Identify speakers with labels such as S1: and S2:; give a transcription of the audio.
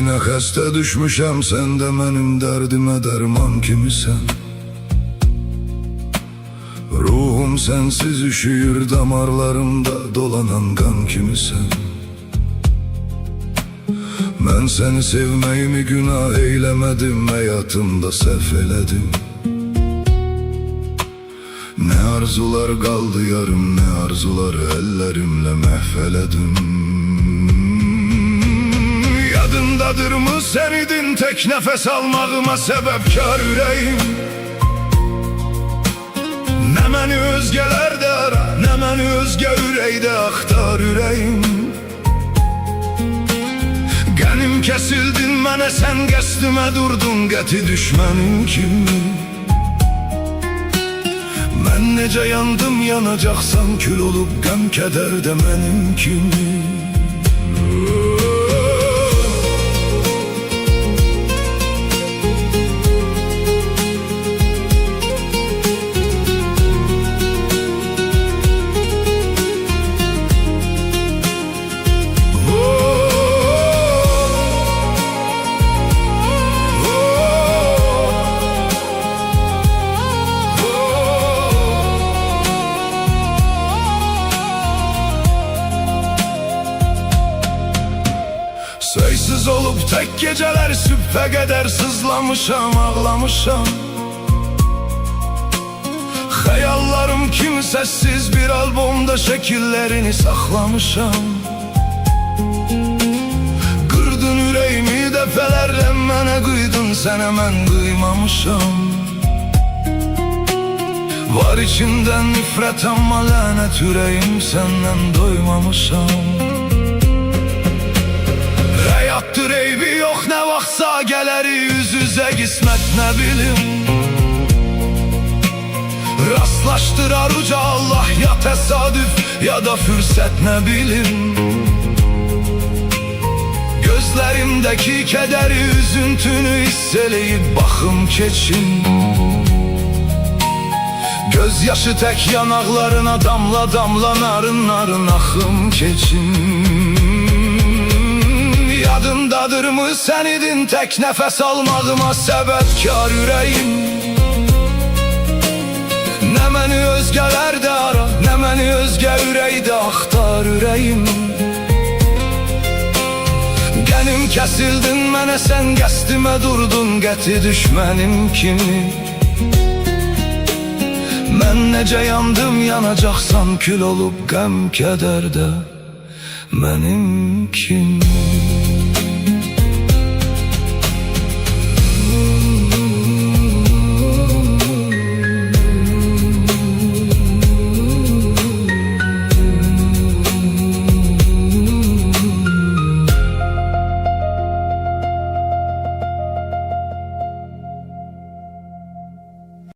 S1: Sənə xəstə düşmüşəm, sən də mənim dərdimə dərman kimisən. Ruhum sənsiz üşüyür, damarlarımda dolanan qan kimisən. Mən səni sevməyimi günah eyləmədim, həyatımda səhv elədim. Nə arzular qaldı yarım, nə arzuları əllərimlə məhv elədim. Yadındadırmı sən idin tək nəfəs almağıma səbəbkar ürəyim. Nə məni özgələrdə ara, nə məni özgə ürəkdə axtar ürəyim. Qənim kəsildin mənə, sən qəsdimə durdun, qəti düşmənim kimi. Mən necə yandım, yanacaqsan kül olub, qəm kədər də mənim kimi. Sayısız olub tək gecələr, sübhə qədər sızlamışam, ağlamışam. Xəyallarım kimsəsiz bir albomda şəkillərini saxlamışam. Qırdın ürəyimi dəfələrlə, mənə qıydın, sənə mən qıymamışam. Var içində nifrət, amma lənət ürəyim, səndən doymamışam. Həyatdır eybi yox, nə vaxtsa gələri, üz-üzə qismət nə bilim. Rastlaşdırar uca Allah, ya təsadüf, ya da fürsət nə bilim. Gözlərimdəki kədəri, üzüntünü hiss eləyib baxım keçin. Göz yaşı tək yanaqlarına damla damla, narın narın axım keçin. Yadındadırmı sən idin tək nəfəs almağıma səbəbkar ürəyim. Nə məni özgələrdə ara, nə məni özgə ürəkdə axtar ürəyim. Qənim kəsildin mənə, sən qəsdimə durdun, qəti düşmənim kimi. Mən necə yandım, yanacaqsan kül olub, qəm kədər də mənim kimi.